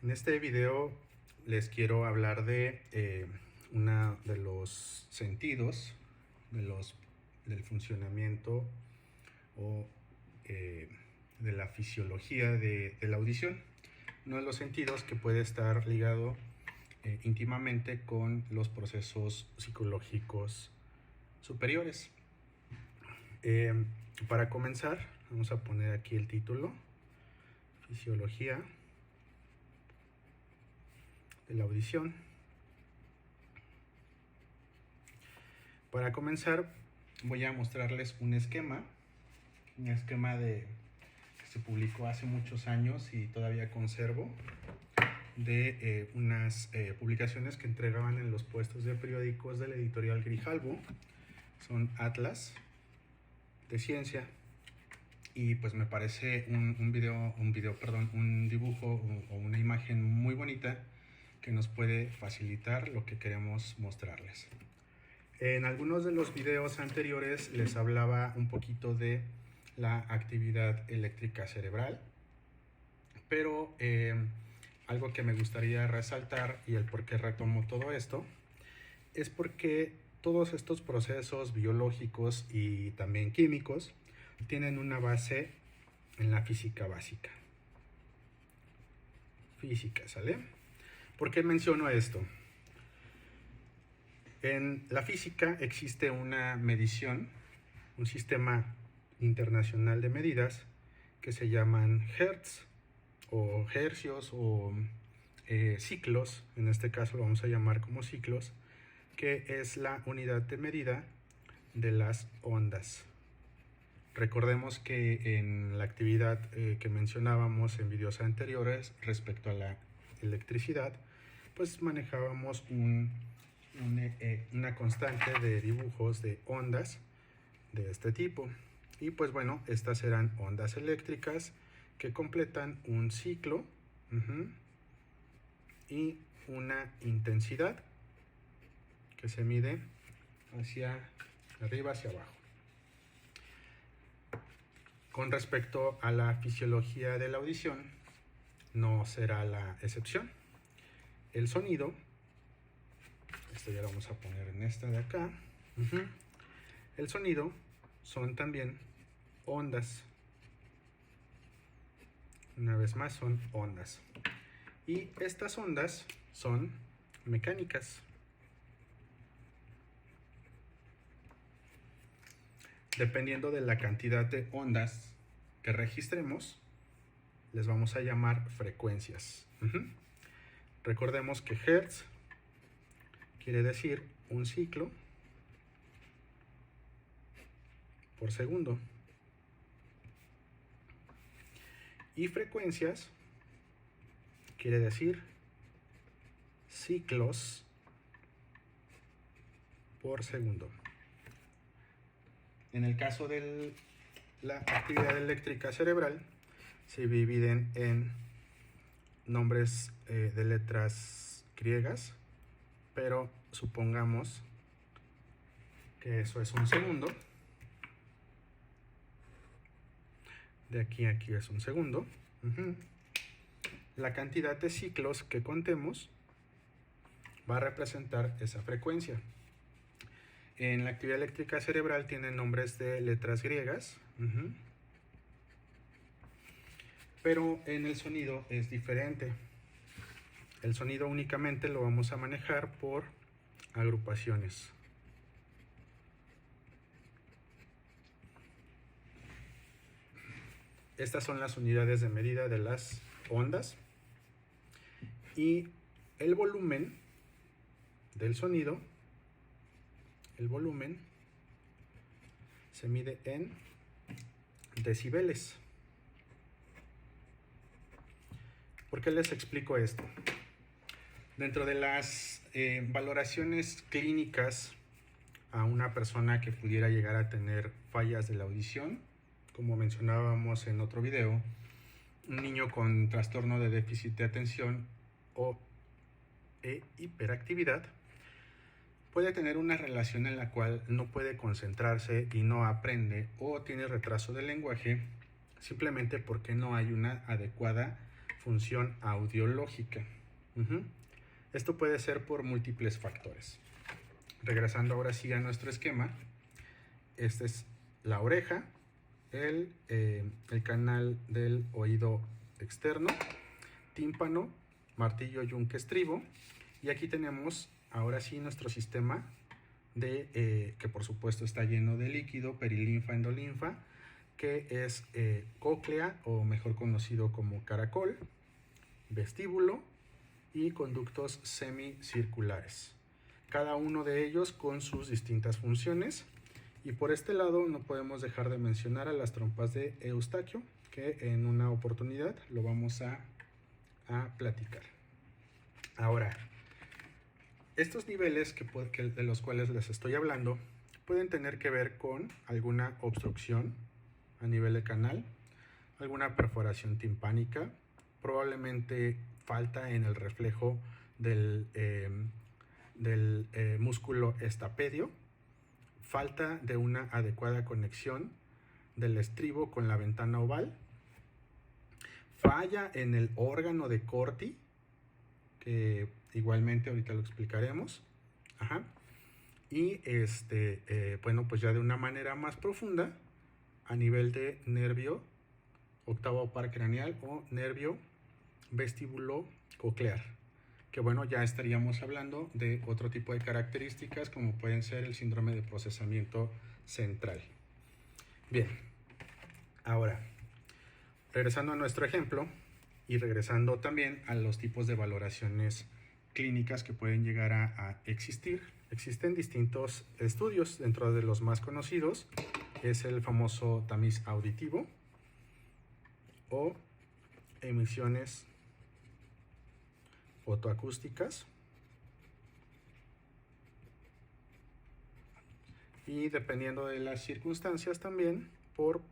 En este video les quiero hablar de uno de los sentidos del funcionamiento o de la fisiología de la audición. Uno de los sentidos que puede estar ligado íntimamente con los procesos psicológicos superiores. Para comenzar, vamos a poner aquí el título: Fisiología de la audición. Para comenzar, voy a mostrarles un esquema que se publicó hace muchos años y todavía conservo, de unas publicaciones que entregaban en los puestos de periódicos de la editorial Grijalbo. Son atlas de ciencia, y pues me parece un dibujo o una imagen muy bonita que nos puede facilitar lo que queremos mostrarles. En algunos de los videos anteriores les hablaba un poquito de la actividad eléctrica cerebral, pero algo que me gustaría resaltar, y el por qué retomo todo esto, es porque todos estos procesos biológicos y también químicos tienen una base en la física básica. Física, ¿sale? ¿Por qué menciono esto? En la física existe una medición, un sistema internacional de medidas que se llaman hertz o hercios o ciclos. En este caso lo vamos a llamar como ciclos, que es la unidad de medida de las ondas. Recordemos que en la actividad que mencionábamos en videos anteriores respecto a la electricidad, pues manejábamos una constante de dibujos de ondas de este tipo. Y pues bueno, estas serán ondas eléctricas que completan un ciclo y una intensidad que se mide hacia arriba, hacia abajo. Con respecto a la fisiología de la audición, no será la excepción. El sonido, esto ya lo vamos a poner en esta de acá. El sonido son también ondas. Una vez más, son ondas. Y estas ondas son mecánicas. Dependiendo de la cantidad de ondas que registremos, les vamos a llamar frecuencias. Recordemos que hertz quiere decir un ciclo por segundo. Y frecuencias quiere decir ciclos por segundo. En el caso de la actividad eléctrica cerebral, se dividen en nombres de letras griegas, pero supongamos que eso es un segundo. De aquí a aquí es un segundo. La cantidad de ciclos que contemos va a representar esa frecuencia. En la actividad eléctrica cerebral tienen nombres de letras griegas, pero en el sonido es diferente. El sonido únicamente lo vamos a manejar por agrupaciones. Estas son las unidades de medida de las ondas, y el volumen del sonido, el volumen se mide en decibeles. ¿Por qué les explico esto? Dentro de las valoraciones clínicas a una persona que pudiera llegar a tener fallas de la audición, como mencionábamos en otro video, un niño con trastorno de déficit de atención o hiperactividad puede tener una relación en la cual no puede concentrarse y no aprende, o tiene retraso del lenguaje simplemente porque no hay una adecuada función audiológica. Esto puede ser por múltiples factores. Regresando ahora sí a nuestro esquema, esta es la oreja, el canal del oído externo, tímpano, martillo, yunque, estribo, y aquí tenemos ahora sí nuestro sistema que por supuesto está lleno de líquido, perilinfa, endolinfa, que es cóclea, o mejor conocido como caracol, vestíbulo y conductos semicirculares, cada uno de ellos con sus distintas funciones. Y por este lado no podemos dejar de mencionar a las trompas de Eustaquio, que en una oportunidad lo vamos a platicar. Ahora, estos niveles de los cuales les estoy hablando pueden tener que ver con alguna obstrucción a nivel de canal, alguna perforación timpánica, probablemente falta en el reflejo del músculo estapedio, falta de una adecuada conexión del estribo con la ventana oval, falla en el órgano de Corti, que igualmente ahorita lo explicaremos. Y bueno, pues ya de una manera más profunda, a nivel de nervio octavo par craneal o nervio vestíbulo coclear, que bueno, ya estaríamos hablando de otro tipo de características como pueden ser el síndrome de procesamiento central. Bien, ahora, regresando a nuestro ejemplo y regresando también a los tipos de valoraciones clínicas que pueden llegar a existir, existen distintos estudios. Dentro de los más conocidos es el famoso tamiz auditivo o emisiones fotoacústicas, y dependiendo de las circunstancias también por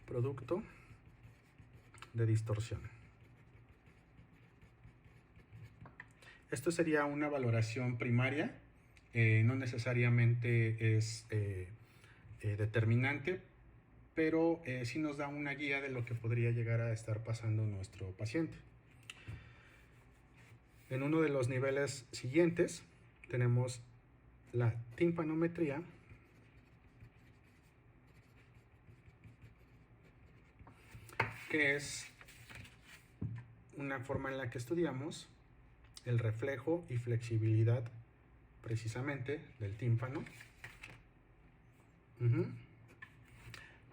producto de distorsión. Esto sería una valoración primaria, no necesariamente es determinante, pero sí nos da una guía de lo que podría llegar a estar pasando nuestro paciente. En uno de los niveles siguientes tenemos la timpanometría, que es una forma en la que estudiamos el reflejo y flexibilidad precisamente del tímpano.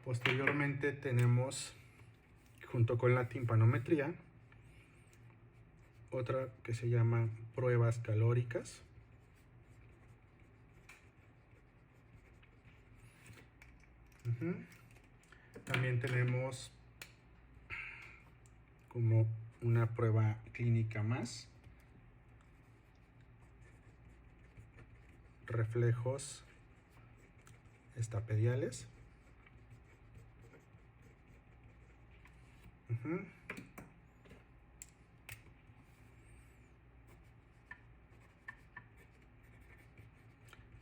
Posteriormente tenemos, junto con la timpanometría, otra que se llama pruebas calóricas. También tenemos como una prueba clínica más, reflejos estapediales.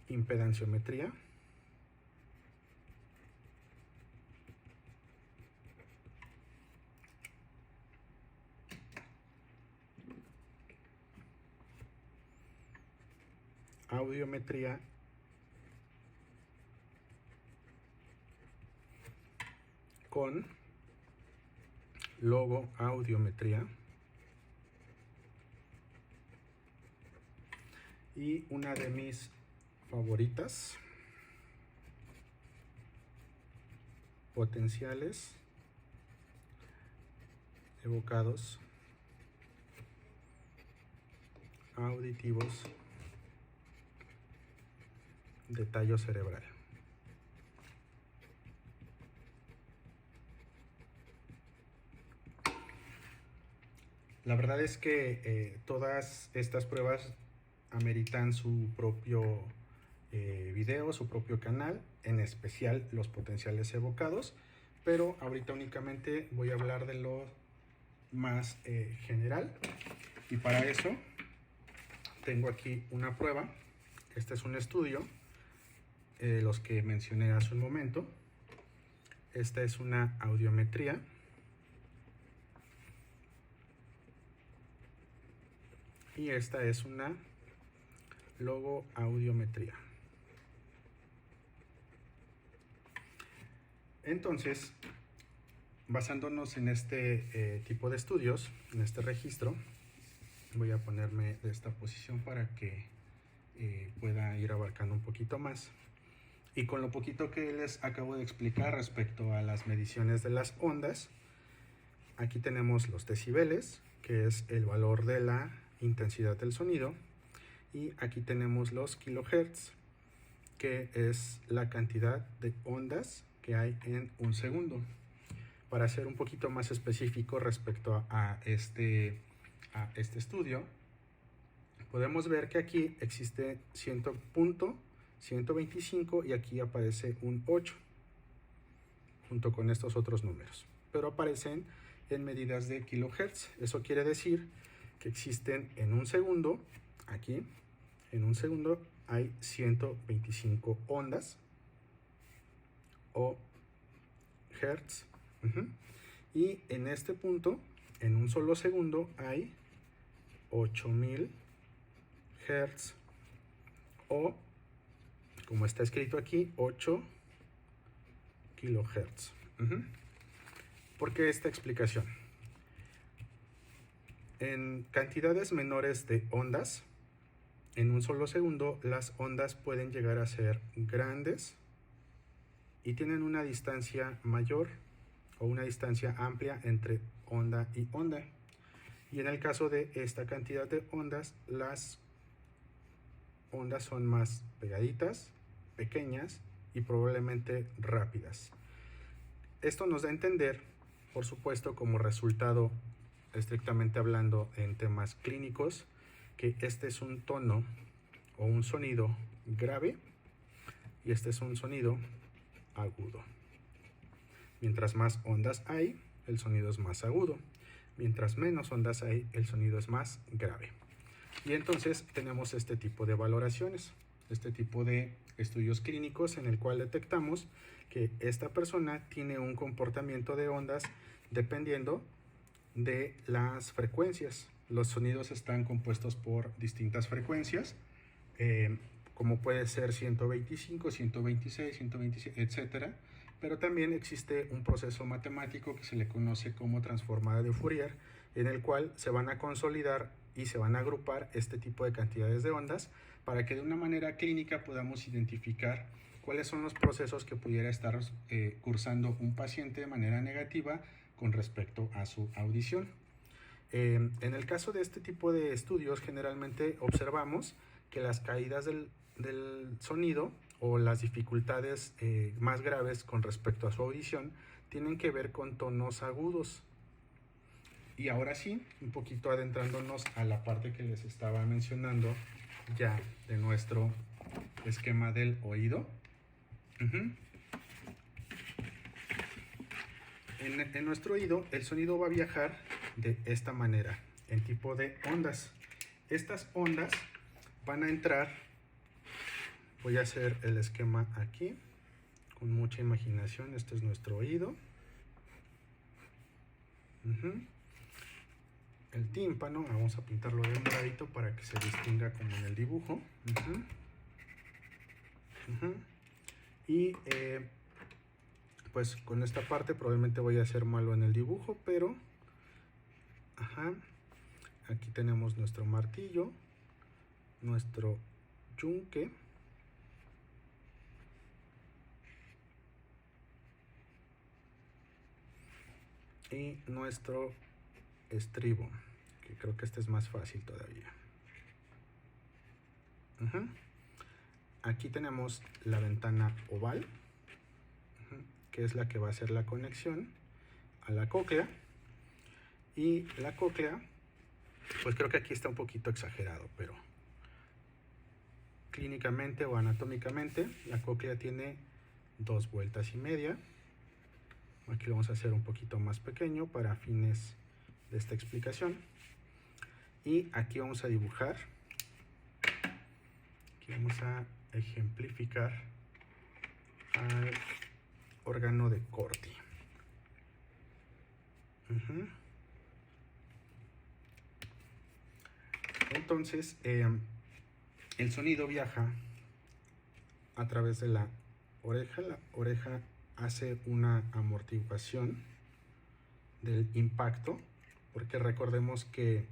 Impedanciometría. Audiometría. Con logo audiometría. Y una de mis favoritas, potenciales evocados auditivos de tallo cerebral. La verdad es que todas estas pruebas ameritan su propio video, su propio canal, en especial los potenciales evocados, pero ahorita únicamente voy a hablar de lo más general, y para eso tengo aquí una prueba. Este es un estudio, los que mencioné hace un momento. Esta es una audiometría y esta es una logoaudiometría. Entonces, basándonos en este tipo de estudios, en este registro, voy a ponerme de esta posición para que pueda ir abarcando un poquito más. Y con lo poquito que les acabo de explicar respecto a las mediciones de las ondas, aquí tenemos los decibeles, que es el valor de la intensidad del sonido, y aquí tenemos los kilohertz, que es la cantidad de ondas que hay en un segundo. Para ser un poquito más específico respecto a este estudio, podemos ver que aquí existe 100.125 y aquí aparece un 8 junto con estos otros números, pero aparecen en medidas de kilohertz. Eso quiere decir que existen en un segundo, aquí en un segundo hay 125 ondas o hertz. Y en este punto, en un solo segundo, hay 8000 hertz o, como está escrito aquí, 8 kilohertz. ¿Por qué esta explicación? En cantidades menores de ondas, en un solo segundo, las ondas pueden llegar a ser grandes y tienen una distancia mayor o una distancia amplia entre onda y onda. Y en el caso de esta cantidad de ondas, las ondas son más pegaditas, pequeñas y probablemente rápidas. Esto nos da a entender, por supuesto, como resultado, estrictamente hablando en temas clínicos, que este es un tono o un sonido grave y este es un sonido agudo. Mientras más ondas hay, el sonido es más agudo. Mientras menos ondas hay, el sonido es más grave. Y entonces tenemos este tipo de valoraciones, este tipo de estudios clínicos en el cual detectamos que esta persona tiene un comportamiento de ondas dependiendo de las frecuencias. Los sonidos están compuestos por distintas frecuencias, como puede ser 125, 126, 127, etcétera. Pero también existe un proceso matemático que se le conoce como transformada de Fourier, en el cual se van a consolidar y se van a agrupar este tipo de cantidades de ondas para que de una manera clínica podamos identificar cuáles son los procesos que pudiera estar cursando un paciente de manera negativa con respecto a su audición. En el caso de este tipo de estudios, generalmente observamos que las caídas del sonido o las dificultades más graves con respecto a su audición tienen que ver con tonos agudos. Y ahora sí, un poquito adentrándonos a la parte que les estaba mencionando ya de nuestro esquema del oído. En nuestro oído el sonido va a viajar de esta manera, en tipo de ondas. Estas ondas van a entrar, voy a hacer el esquema aquí, con mucha imaginación. Este es nuestro oído. El tímpano, vamos a pintarlo de moradito para que se distinga como en el dibujo. Y pues con esta parte probablemente voy a hacer malo en el dibujo, pero aquí tenemos nuestro martillo, nuestro yunque, y nuestro estribo, que creo que este es más fácil todavía. Aquí tenemos la ventana oval, que es la que va a hacer la conexión a la cóclea. Y la cóclea, pues creo que aquí está un poquito exagerado, pero clínicamente o anatómicamente la cóclea tiene 2 vueltas y media. Aquí lo vamos a hacer un poquito más pequeño para fines de esta explicación. Y aquí vamos a dibujar, aquí vamos a ejemplificar al órgano de Corti. entonces el sonido viaja a través de la oreja. La oreja hace una amortiguación del impacto, porque recordemos que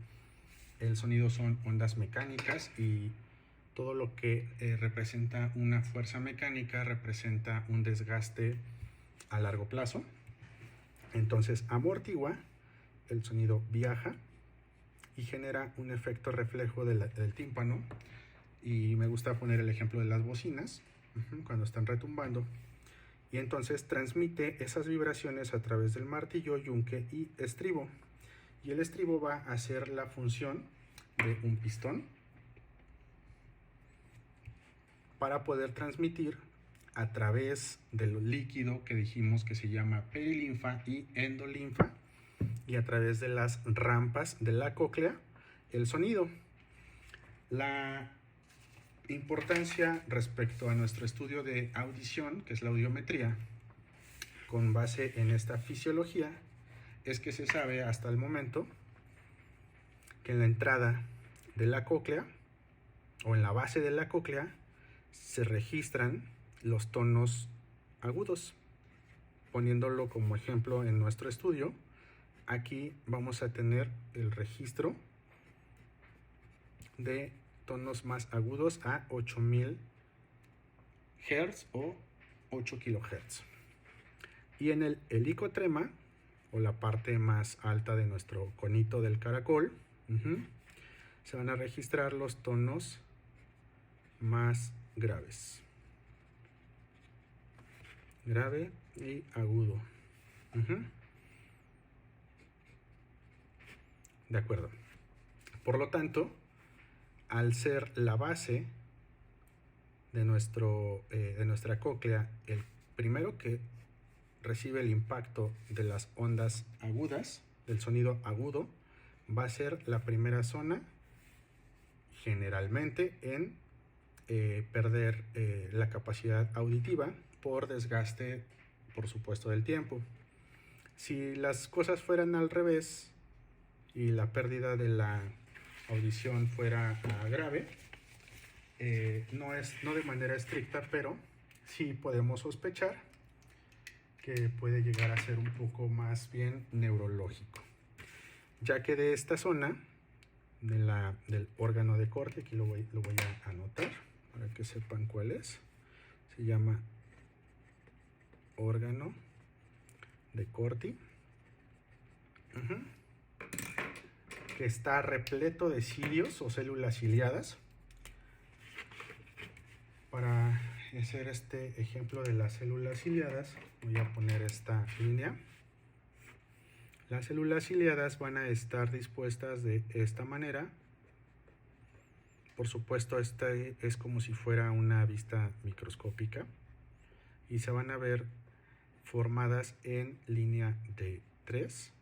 el sonido son ondas mecánicas y todo lo que representa una fuerza mecánica representa un desgaste a largo plazo. Entonces amortigua, el sonido viaja y genera un efecto reflejo del tímpano. Y me gusta poner el ejemplo de las bocinas, cuando están retumbando. Y entonces transmite esas vibraciones a través del martillo, yunque y estribo. Y el estribo va a hacer la función de un pistón para poder transmitir a través del líquido que dijimos que se llama perilinfa y endolinfa, y a través de las rampas de la cóclea el sonido. La importancia respecto a nuestro estudio de audición, que es la audiometría, con base en esta fisiología, es que se sabe hasta el momento que en la entrada de la cóclea o en la base de la cóclea se registran los tonos agudos. Poniéndolo como ejemplo en nuestro estudio, aquí vamos a tener el registro de tonos más agudos a 8000 Hz o 8 kHz. Y en el helicotrema, o la parte más alta de nuestro conito del caracol, se van a registrar los tonos más graves. Grave y agudo. De acuerdo. Por lo tanto, al ser la base de nuestra cóclea el primero que recibe el impacto de las ondas agudas, del sonido agudo, va a ser la primera zona, generalmente en perder la capacidad auditiva por desgaste, por supuesto, del tiempo. Si las cosas fueran al revés y la pérdida de la audición fuera grave, no de manera estricta, pero sí podemos sospechar que puede llegar a ser un poco más bien neurológico, ya que de esta zona del órgano de Corti, aquí lo voy a anotar para que sepan cuál es, se llama órgano de Corti, que está repleto de cilios o células ciliadas. Para hacer este ejemplo de las células ciliadas, voy a poner esta línea. Las células ciliadas van a estar dispuestas de esta manera. Por supuesto, esta es como si fuera una vista microscópica y se van a ver formadas en línea de 3.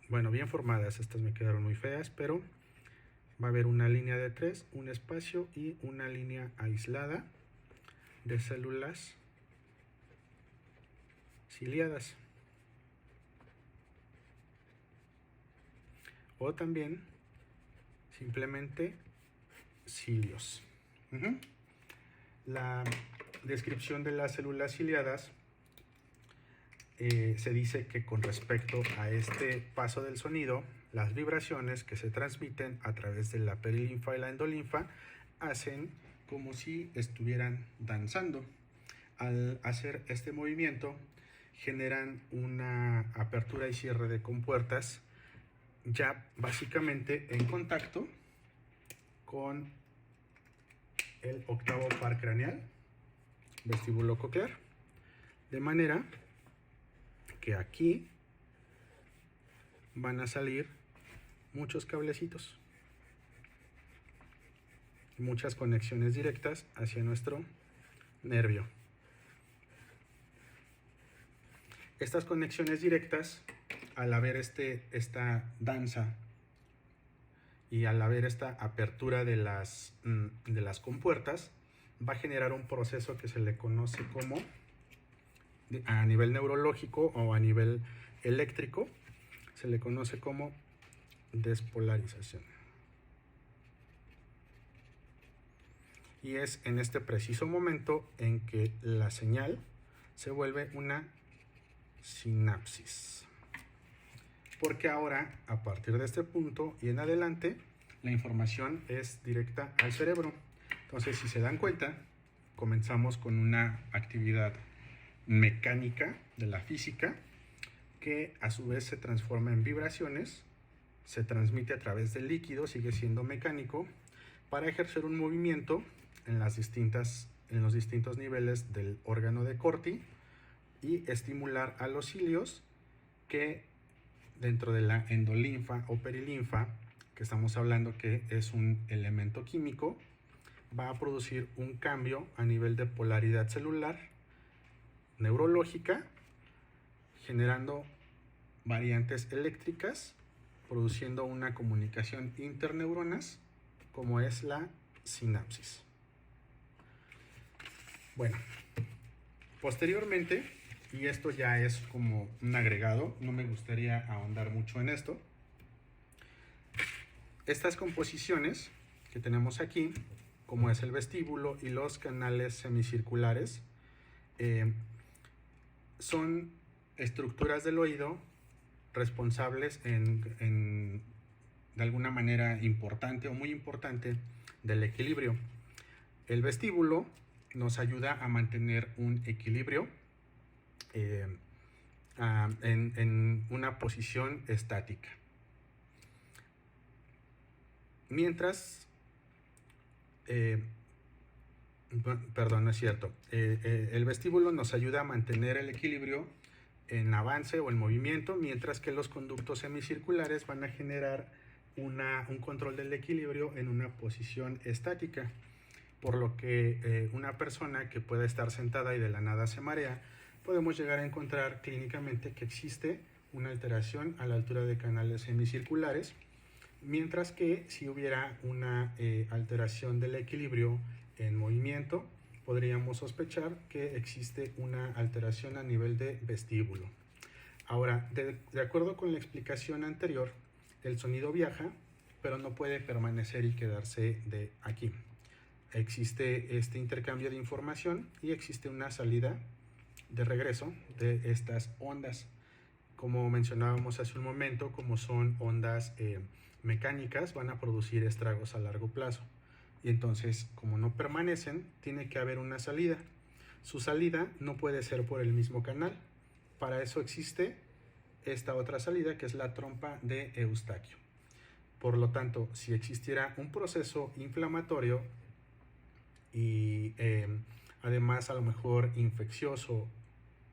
Bueno, bien formadas, estas me quedaron muy feas, pero va a haber una línea de 3, un espacio y una línea aislada de células ciliadas. O también simplemente cilios. La descripción de las células ciliadas se dice que con respecto a este paso del sonido, las vibraciones que se transmiten a través de la perilinfa y la endolinfa hacen como si estuvieran danzando. Al hacer este movimiento generan una apertura y cierre de compuertas ya básicamente en contacto con el octavo par craneal, vestíbulo coclear, de manera que aquí van a salir muchos cablecitos, muchas conexiones directas hacia nuestro nervio. Estas conexiones directas, al haber esta danza y al haber esta apertura de las compuertas, va a generar un proceso que se le conoce como, a nivel neurológico o a nivel eléctrico, se le conoce como despolarización. Y es en este preciso momento en que la señal se vuelve una sinapsis. Porque ahora, a partir de este punto y en adelante, la información es directa al cerebro. Entonces, si se dan cuenta, comenzamos con una actividad mecánica de la física que a su vez se transforma en vibraciones, se transmite a través del líquido, sigue siendo mecánico, para ejercer un movimiento en los distintos niveles del órgano de Corti y estimular a los cilios que dentro de la endolinfa o perilinfa, que estamos hablando que es un elemento químico, va a producir un cambio a nivel de polaridad celular neurológica, generando variantes eléctricas, produciendo una comunicación interneuronas, como es la sinapsis. Bueno, posteriormente, y esto ya es como un agregado, no me gustaría ahondar mucho en esto, estas composiciones que tenemos aquí, como es el vestíbulo y los canales semicirculares, son estructuras del oído responsables de alguna manera importante o muy importante del equilibrio. El vestíbulo nos ayuda a mantener un equilibrio en una posición estática. Mientras, perdón, no es cierto, el vestíbulo nos ayuda a mantener el equilibrio en avance o en movimiento, mientras que los conductos semicirculares van a generar un control del equilibrio en una posición estática, por lo que una persona que pueda estar sentada y de la nada se marea, podemos llegar a encontrar clínicamente que existe una alteración a la altura de canales semicirculares, mientras que si hubiera una alteración del equilibrio en movimiento, podríamos sospechar que existe una alteración a nivel de vestíbulo. Ahora, de acuerdo con la explicación anterior, el sonido viaja, pero no puede permanecer y quedarse de aquí. Existe este intercambio de información y existe una salida de regreso de estas ondas. Como mencionábamos hace un momento, como son ondas mecánicas, van a producir estragos a largo plazo. Y entonces, como no permanecen, tiene que haber una salida. Su salida no puede ser por el mismo canal. Para eso existe esta otra salida, que es la trompa de Eustaquio. Por lo tanto, si existiera un proceso inflamatorio y además a lo mejor infeccioso,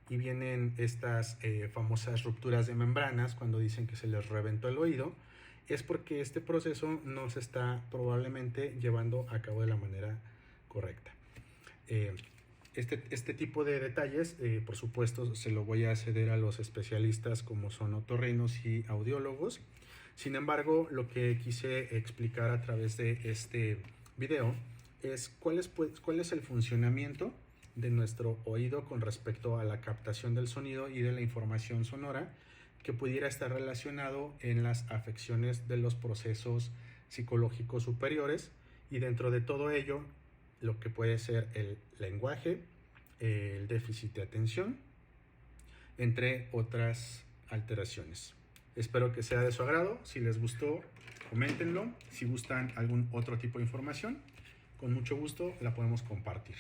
y vienen estas famosas rupturas de membranas cuando dicen que se les reventó el oído, es porque este proceso no se está probablemente llevando a cabo de la manera correcta. Este tipo de detalles, por supuesto, se lo voy a ceder a los especialistas como son otorrinos y audiólogos. Sin embargo, lo que quise explicar a través de este video es cuál es el funcionamiento de nuestro oído con respecto a la captación del sonido y de la información sonora que pudiera estar relacionado en las afecciones de los procesos psicológicos superiores, y dentro de todo ello lo que puede ser el lenguaje, el déficit de atención, entre otras alteraciones. Espero que sea de su agrado. Si les gustó, coméntenlo. Si gustan algún otro tipo de información, con mucho gusto la podemos compartir.